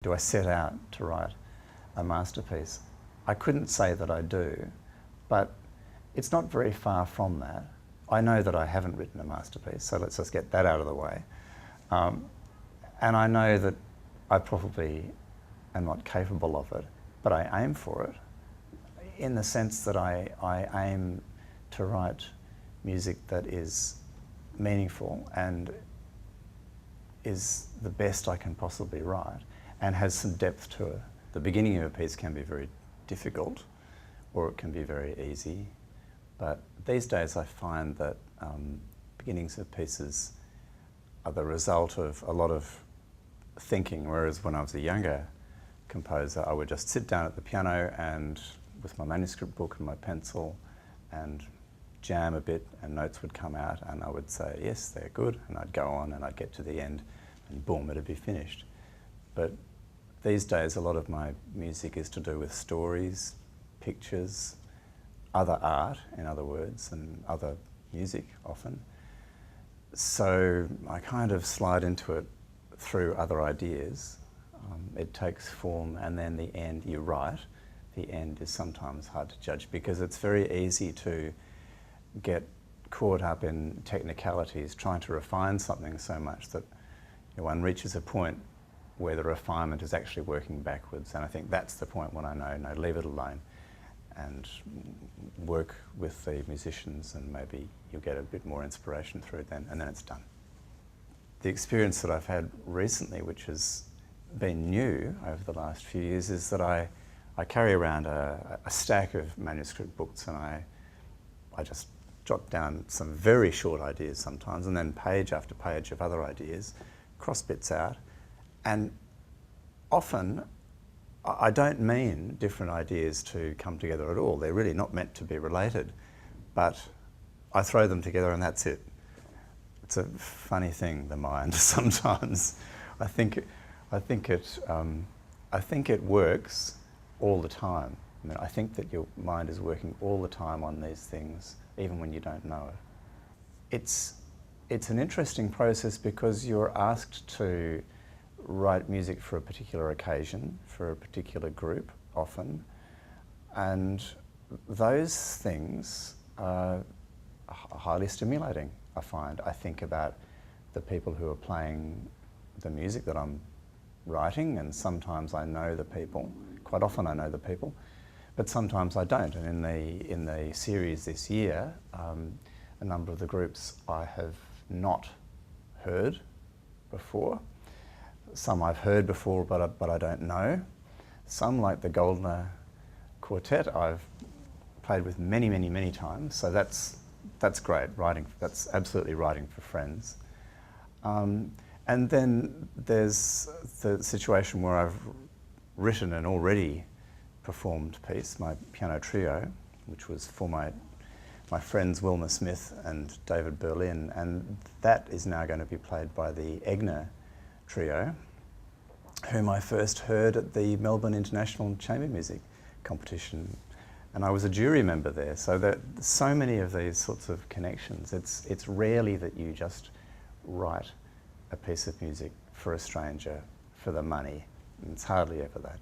Do I set out to write a masterpiece? I couldn't say that I do, but it's not very far from that. I know that I haven't written a masterpiece, so let's just get that out of the way. And I know that I probably am not capable of it, but I aim for it in the sense that I aim to write music that is meaningful and is the best I can possibly write and has some depth to it. The beginning of a piece can be very difficult or it can be very easy, but these days I find that beginnings of pieces are the result of a lot of thinking, whereas when I was a younger composer I would just sit down at the piano and with my manuscript book and my pencil and jam a bit and notes would come out and I would say, yes, they're good, and I'd go on and I'd get to the end and boom, it'd be finished. But these days a lot of my music is to do with stories, pictures, other art, in other words, and other music often. So I kind of slide into it through other ideas. It takes form and then the end you write. The end is sometimes hard to judge because it's very easy to get caught up in technicalities, trying to refine something so much that one reaches a point where the refinement is actually working backwards, and I think that's the point when I know, no, leave it alone and work with the musicians and maybe you'll get a bit more inspiration through it then, and then it's done. The experience that I've had recently, which has been new over the last few years, is that I carry around a stack of manuscript books and I just jot down some very short ideas sometimes and then page after page of other ideas, cross bits out, and often I don't mean different ideas to come together at all. They're really not meant to be related, but I throw them together and that's it. It's a funny thing, the mind, sometimes. I think it works all the time. I mean, I think that your mind is working all the time on these things, even when you don't know it. It's an interesting process because you're asked to write music for a particular occasion, for a particular group, often, and those things are highly stimulating, I find. I think about the people who are playing the music that I'm writing, and sometimes I know the people. Quite often I know the people, but sometimes I don't. And in the series this year, a number of the groups I have not heard before. Some I've heard before, but I don't know. Some, like the Modigliani Quartet, I've played with many, many, many times. So that's great writing. That's absolutely writing for friends. And then there's the situation where I've written an already performed piece, my piano trio, which was for my friends Wilma Smith and David Berlin, and that is now going to be played by the Egner Trio, whom I first heard at the Melbourne International Chamber Music Competition, and I was a jury member there. So there's so many of these sorts of connections. It's rarely that you just write a piece of music for a stranger for the money. It's hardly ever that.